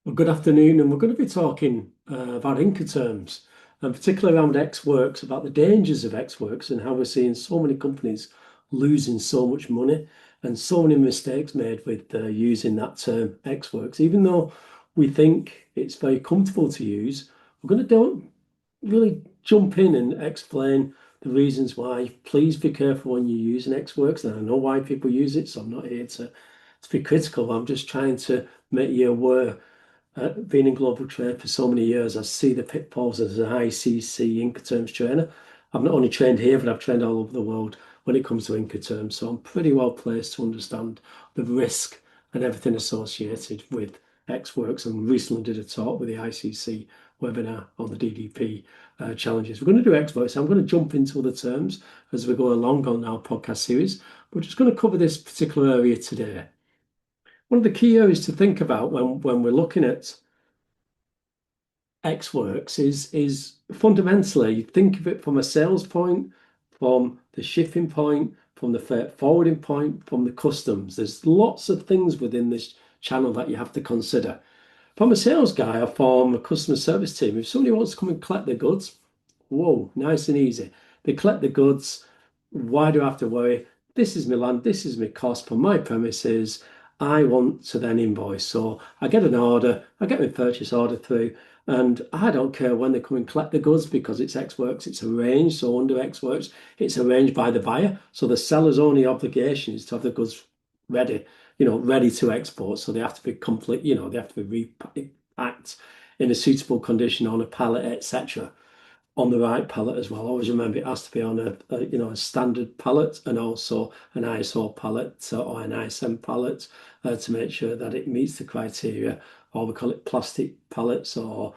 Well, good afternoon, and we're going to be talking about Incoterms, and particularly around Ex Works, about the dangers of Ex Works and how we're seeing so many companies losing so much money and so many mistakes made with using that term Ex Works. Even though we think it's very comfortable to use, we're going to don't really jump in and explain the reasons why. Please be careful when you use an Ex Works, and I know why people use it, so I'm not here to be critical. I'm just trying to make you aware. Being in global trade for so many years, I see the pitfalls as an ICC Incoterms trainer. I've not only trained here, but I've trained all over the world when it comes to Incoterms. So I'm pretty well placed to understand the risk and everything associated with Ex Works. And recently did a talk with the ICC webinar on the DDP challenges. We're going to do Ex Works. I'm going to jump into other terms as we go along on our podcast series. We're just going to cover this particular area today. One of the key areas to think about when we're looking at Ex Works is fundamentally think of it from a sales point, from the shipping point, from the freight forwarding point, from the customs. There's lots of things within this channel that you have to consider. From a sales guy or from a customer service team, if somebody wants to come and collect their goods, whoa, nice and easy. They collect the goods. Why do I have to worry? This is my land, this is my cost for my premises. I want to then invoice. So I get an order, I get my purchase order through, and I don't care when they come and collect the goods because it's Ex Works, it's arranged. So under Ex Works, it's arranged by the buyer. So the seller's only obligation is to have the goods ready, ready to export. So they have to be complete, they have to be repacked in a suitable condition on a pallet, etc. On the right pallet as well. Always remember it has to be on a standard pallet and also an ISO pallet or an ISM pallet to make sure that it meets the criteria, or we call it plastic pallets, or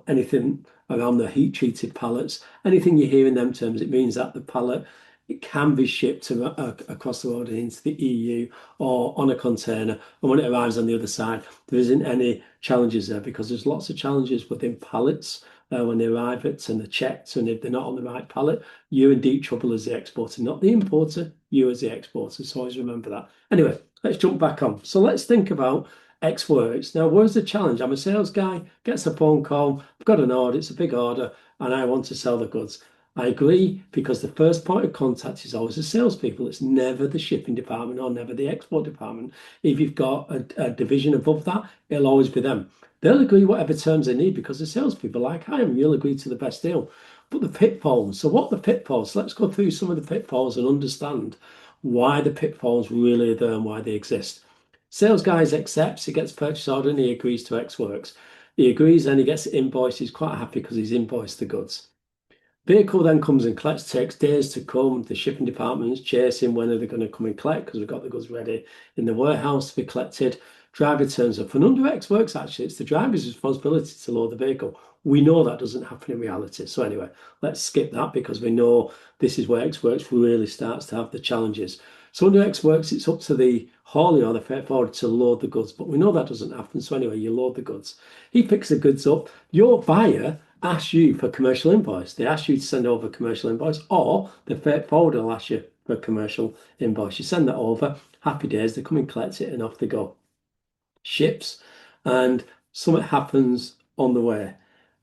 anything around the heat treated pallets. Anything you hear in them terms, it means that the pallet, it can be shipped across the road into the EU or on a container, and when it arrives on the other side, there isn't any challenges there, because there's lots of challenges within pallets when they arrive at and they're checked, and if they're not on the right pallet, you're in deep trouble as the exporter, not the importer, you as the exporter. So always remember that. Anyway, let's jump back on. So let's think about Ex Works. Now, where's the challenge? I'm a sales guy, gets a phone call, I've got an order, it's a big order, and I want to sell the goods. I agree, because the first point of contact is always the salespeople. It's never the shipping department or never the export department. If you've got a division above that, it'll always be them. They'll agree whatever terms they need because the salespeople, like I am, you'll agree to the best deal. But the pitfalls, so what are the pitfalls? Let's go through some of the pitfalls and understand why the pitfalls really are there and why they exist. Sales guys accepts, he gets purchase order and he agrees to Ex Works. He agrees and he gets invoiced. He's quite happy because he's invoiced the goods. Vehicle then comes and collects, takes days to come. The shipping department's chasing when are they going to come and collect, because we've got the goods ready in the warehouse to be collected. Driver turns up, and under Ex Works, actually, it's the driver's responsibility to load the vehicle. We know that doesn't happen in reality. So anyway, let's skip that, because we know this is where Ex Works really starts to have the challenges. So under Ex Works, it's up to the haulier or the freight forwarder to load the goods, but we know that doesn't happen. So anyway, you load the goods. He picks the goods up. Your buyer asks you for commercial invoice. They ask you to send over a commercial invoice, or the freight forwarder will ask you for a commercial invoice. You send that over, happy days, they come and collect it and off they go. Ships, and something happens on the way,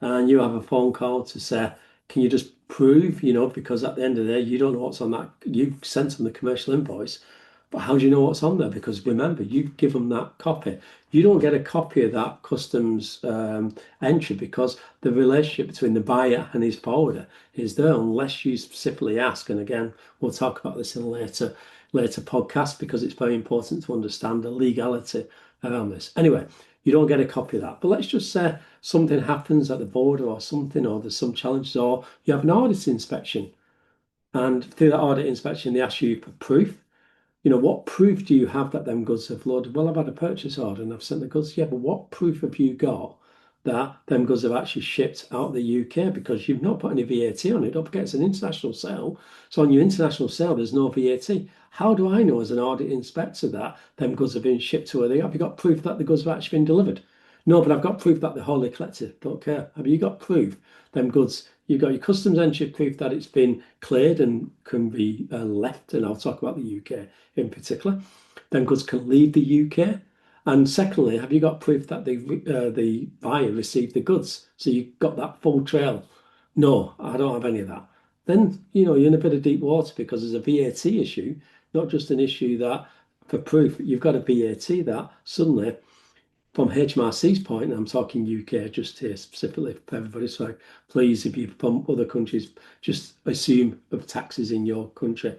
and you have a phone call to say, can you just prove, because at the end of the day, you don't know what's on that. You've sent them the commercial invoice, but how do you know what's on there? Because remember, you give them that copy. You don't get a copy of that customs entry, because the relationship between the buyer and his forwarder is there unless you specifically ask. And again, we'll talk about this in a later podcast, because it's very important to understand the legality around this. Anyway, you don't get a copy of that. But let's just say something happens at the border or something, or there's some challenges, or you have an audit inspection. And through that audit inspection, they ask you for proof. What proof do you have that them goods have loaded? Well, I've had a purchase order and I've sent the goods. Yeah, but what proof have you got that them goods have actually shipped out of the UK? Because you've not put any VAT on it. Don't forget, it's an international sale. So on your international sale, there's no VAT. How do I know as an audit inspector that them goods have been shipped to where they have? You got proof that the goods have actually been delivered? No, but I've got proof that they're wholly collected. Don't care. Have you got proof them goods? You've got your customs entry proof that it's been cleared and can be left, and I'll talk about the UK in particular. Then goods can leave the UK, And secondly, have you got proof that the buyer received the goods? So you've got that full trail. No, I don't have any of that. Then, you're in a bit of deep water because there's a VAT issue, not just an issue that for proof, you've got a VAT that suddenly, from HMRC's point, and I'm talking UK just here specifically for everybody, so please, if you're from other countries, just assume of taxes in your country.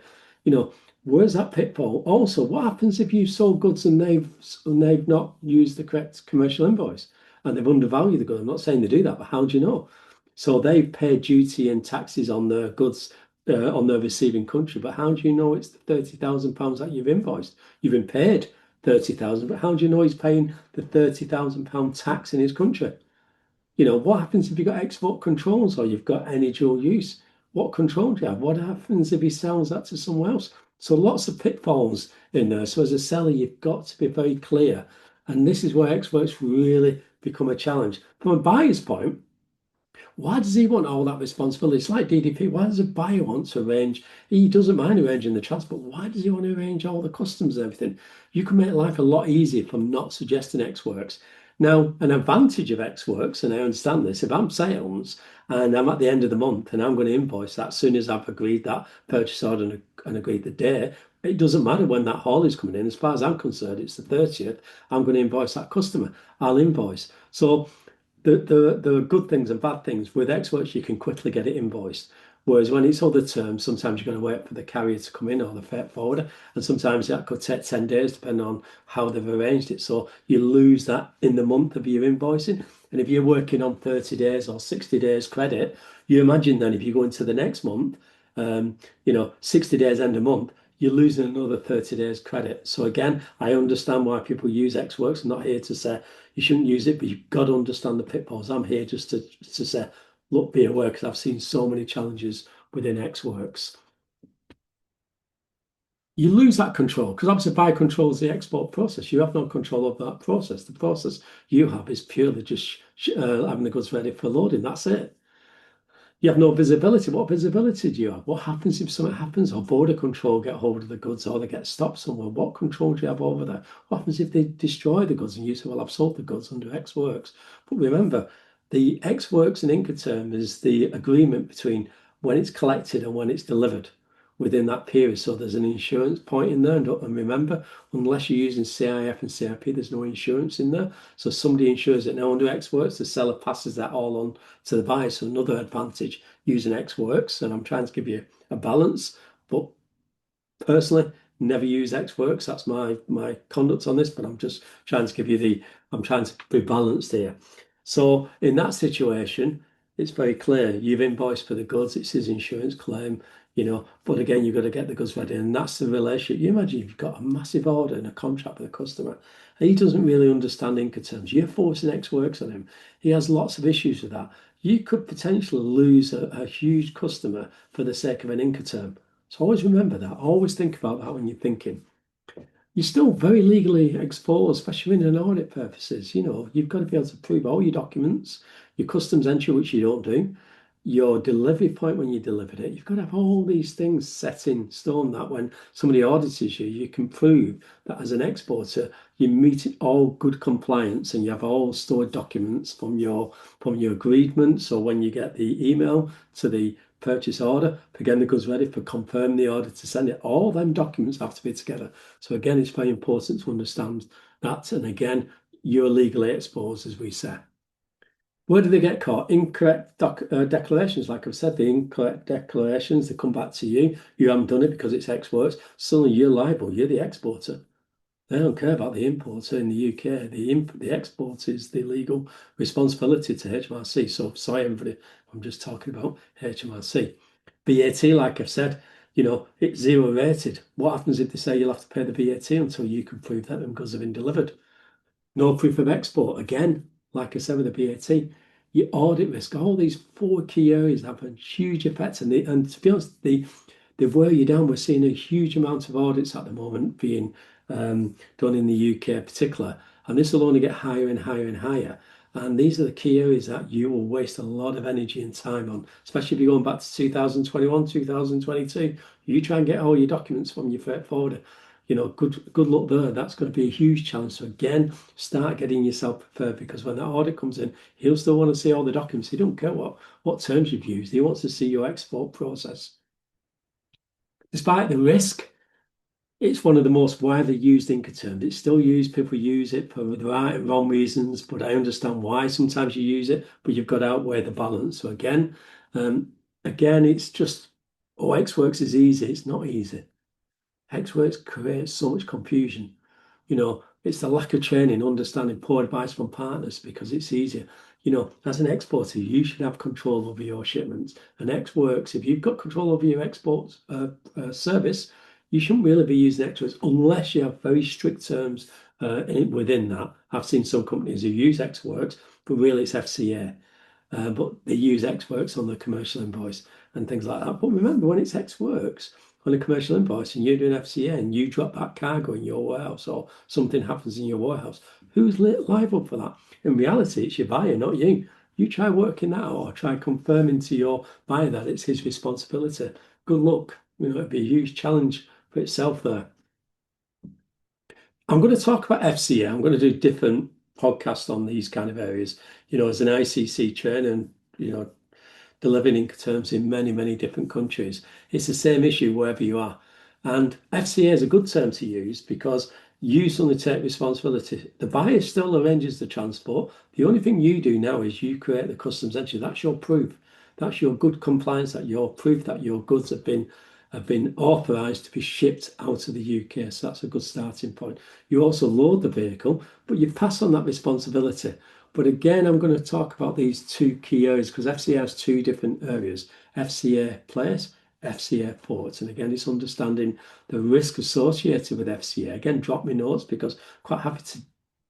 Where's that pitfall? Also, what happens if you sold goods and they've not used the correct commercial invoice and they've undervalued the goods? I'm not saying they do that, but how do you know? So they've paid duty and taxes on their goods on their receiving country, but how do you know it's the £30,000 that you've invoiced? You've been paid 30,000, but how do you know he's paying the £30,000 tax in his country? What happens if you've got export controls or you've got any dual use? What control do you have? What happens if he sells that to someone else? So lots of pitfalls in there. So as a seller, you've got to be very clear. And this is where experts really become a challenge. From a buyer's point, why does he want all that responsibility? It's like DDP. Why does a buyer want to arrange? He doesn't mind arranging the transport. Why does he want to arrange all the customs and everything? You can make life a lot easier from not suggesting X works. Now, an advantage of X works, and I understand this, if I'm sales and I'm at the end of the month and I'm going to invoice that as soon as I've agreed that purchase order and agreed the day, it doesn't matter when that haul is coming in. As far as I'm concerned, it's the 30th. I'm going to invoice that customer. I'll invoice. So there are good things and bad things. With X works, you can quickly get it invoiced. Whereas when it's other terms, sometimes you're going to wait for the carrier to come in or the freight forwarder, and sometimes that could take 10 days depending on how they've arranged it. So you lose that in the month of your invoicing. And if you're working on 30 days or 60 days credit, you imagine then if you go into the next month, 60 days end of month, you're losing another 30 days credit. So again, I understand why people use X works. I'm not here to say you shouldn't use it, but you've got to understand the pitfalls. I'm here just to say, look, be aware, because I've seen so many challenges within X works. You lose that control because obviously buyer controls the export process. You have no control of that process. The process you have is purely just having the goods ready for loading. That's it. You have no visibility. What visibility do you have? What happens if something happens or border control get hold of the goods or they get stopped somewhere? What control do you have over that? What happens if they destroy the goods and you say, well, I've sold the goods under X works? But remember, the X works and Incoterm is the agreement between when it's collected and when it's delivered within that period. So there's an insurance point in there. And remember, unless you're using CIF and CIP, there's no insurance in there. So somebody insures it now under X works, the seller passes that all on to the buyer. So another advantage using X works. And I'm trying to give you a balance, but personally, never use X works. That's my conduct on this, but I'm just trying to give you I'm trying to be balanced here. So in that situation, it's very clear you've invoiced for the goods, it's his insurance claim, but again, you've got to get the goods ready, and that's the relationship. You imagine you've got a massive order and a contract with a customer, and he doesn't really understand Incoterms. You're forcing X works on him. He has lots of issues with that. You could potentially lose a huge customer for the sake of an Incoterm. So always remember that. Always think about that when you're thinking. You're still very legally exposed, especially in an audit purposes. You've got to be able to prove all your documents, your customs entry, which you don't do, your delivery point when you delivered it. You've got to have all these things set in stone that when somebody audits you, you can prove that as an exporter, you meet all good compliance and you have all stored documents from your agreement. So when you get the email to the purchase order, again, the goods ready for confirm the order to send it, all them documents have to be together. So again, it's very important to understand that. And again, you're legally exposed, as we say. Where do they get caught? Incorrect declarations. Like I've said, the incorrect declarations, they come back to you. You haven't done it because it's X works. Suddenly you're liable. You're the exporter. They don't care about the importer in the UK. The export is the legal responsibility to HMRC. So sorry, everybody, I'm just talking about HMRC. VAT, like I've said, it's zero rated. What happens if they say you'll have to pay the VAT until you can prove that them goods have been delivered? No proof of export. Again, like I said with the VAT, your audit risk, all these four key areas have a huge effect. And to be honest, they wear you down. We're seeing a huge amount of audits at the moment being done in the UK in particular. And this will only get higher and higher and higher. And these are the key areas that you will waste a lot of energy and time on, especially if you're going back to 2021, 2022. You try and get all your documents from your freight forwarder. good luck there. That's going to be a huge challenge. So again, start getting yourself prepared, because when that audit comes in, he'll still want to see all the documents. He don't care what terms you've used. He wants to see your export process. Despite the risk, it's one of the most widely used Incoterms. It's still used. People use it for the right and wrong reasons, but I understand why sometimes you use it, but you've got to outweigh the balance. So again, it's just, Xworks is easy. It's not easy. Xworks creates so much confusion. It's the lack of training, understanding, poor advice from partners, because it's easier. As an exporter, you should have control over your shipments. And Xworks, if you've got control over your export service, you shouldn't really be using Xworks unless you have very strict terms within that. I've seen some companies who use Xworks, but really it's FCA. But they use Xworks on the commercial invoice and things like that. But remember, when it's Xworks on a commercial invoice and you're doing FCA and you drop that cargo in your warehouse, or something happens in your warehouse, who's liable for that? In reality, it's your buyer, not you. You try working that out, or try confirming to your buyer that it's his responsibility. Good luck. It'd be a huge challenge for itself there. I'm going to talk about FCA. I'm going to do different podcasts on these kind of areas. As an ICC trainer, and delivering Incoterms in many, many different countries, it's the same issue wherever you are. And FCA is a good term to use because you suddenly take responsibility. The buyer still arranges the transport. The only thing you do now is you create the customs entry. That's your proof. That's your good compliance. That your proof that your goods have been authorised to be shipped out of the UK. So that's a good starting point. You also load the vehicle, but you pass on that responsibility. But again, I'm going to talk about these two key areas because FCA has two different areas: FCA place, FCA ports. And again, it's understanding the risk associated with FCA. Again, drop me notes, because I'm quite happy to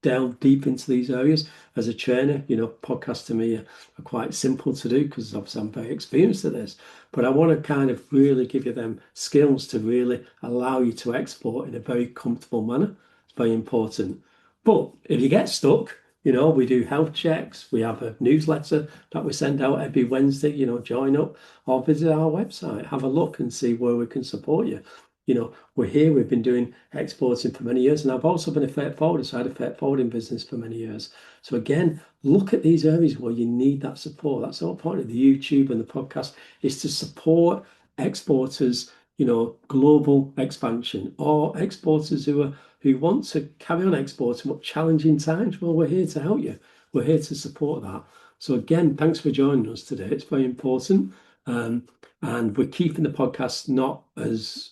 delve deep into these areas. As a trainer, podcasts to me are quite simple to do because obviously I'm very experienced at this. But I want to kind of really give you them skills to really allow you to export in a very comfortable manner. It's very important. But if you get stuck, we do health checks. We have a newsletter that we send out every Wednesday. Join up or visit our website, have a look and see where we can support you. We're here. We've been doing exporting for many years, and I've also been a freight forwarder, so I had a freight forwarding business for many years. So again, look at these areas where you need that support. That's the whole point of the YouTube and the podcast, is to support exporters, global expansion, or exporters who want to carry on exporting but challenging times. Well, we're here to help you. We're here to support that. So again, thanks for joining us today. It's very important. And we're keeping the podcast not as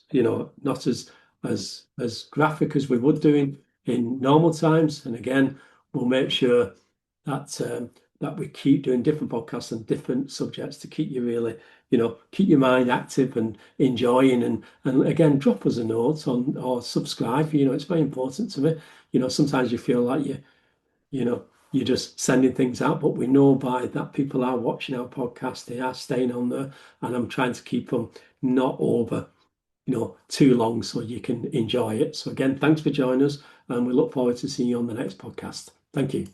graphic as we would do in normal times. And again, we'll make sure that we keep doing different podcasts and different subjects to keep you really, keep your mind active and enjoying. And again, drop us a note or subscribe. It's very important to me. Sometimes you feel like you're just sending things out, but we know by that people are watching our podcast, they are staying on there, and I'm trying to keep them not over, too long, so you can enjoy it. So again, thanks for joining us, and we look forward to seeing you on the next podcast. Thank you.